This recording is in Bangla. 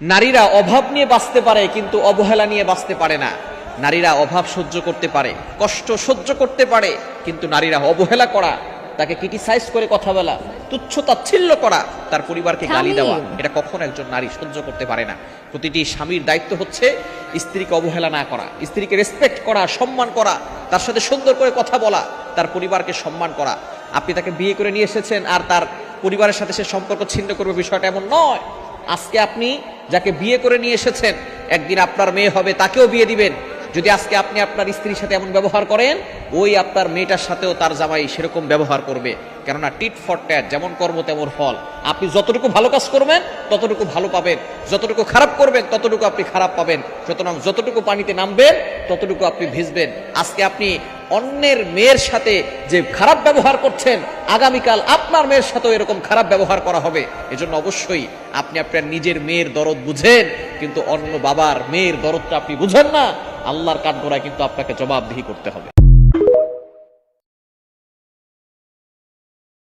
নারীরা অভাব নিয়ে বাঁচতে পারে কিন্তু অবহেলা নিয়ে বাঁচতে পারে না। নারীরা অভাব সহ্য করতে পারে, কষ্ট সহ্য করতে পারে, কিন্তু নারীরা অবহেলা করা, তাকে ক্রিটিসাইজ করে কথা বলা, তুচ্ছ তাচ্ছিল্য করা, তার পরিবারকে গালি দেওয়া, এটা কখনো একজন নারী সহ্য করতে পারে না। প্রতিটি স্বামীর দায়িত্ব হচ্ছে স্ত্রীকে অবহেলা না করা, স্ত্রীকে রেসপেক্ট করা, সম্মান করা, তার সাথে সুন্দর করে কথা বলা, তার পরিবারকে সম্মান করা। আপনি তাকে বিয়ে করে নিয়ে এসেছেন আর তার পরিবারের সাথে সে সম্পর্ক ছিন্ন করবে, বিষয়টা এমন নয়। আজকে আপনি যাকে বিয়ে করে নিয়ে এসেছেন, একদিন আপনার মেয়ে হবে, তাকেও বিয়ে দিবেন। যদি আজকে আপনি আপনার স্ত্রীর সাথে এমন ব্যবহার করেন, ওই আপনার মেয়েটার সাথেও তার জামাই সেরকম ব্যবহার করবে। কেননা টিট ফর ট্যাট, যেমন কর্ম তেমন ফল। আপনি যতটুকু ভালো কাজ করবেন ততটুকু ভালো পাবেন, যতটুকু খারাপ করবেন ততটুকু আপনি খারাপ পাবেন। সুতরাং যতটুকু পানিতে নামবেন ততটুকু আপনি ভিজবেন। আজকে আপনি অন্যের মেয়ের সাথে যে খারাপ ব্যবহার করছেন, আগামীকাল আপনার মেয়ের সাথেও এরকম খারাপ ব্যবহার করা হবে। এজন্য অবশ্যই আপনি আপনার নিজের মেয়ের দরদ বুঝেন, কিন্তু অন্য বাবার মেয়ের দরদটা আপনি বুঝেন না। আল্লাহর কাঠগড়ায় কিন্তু আপনাকে জবাবদিহি করতে হবে।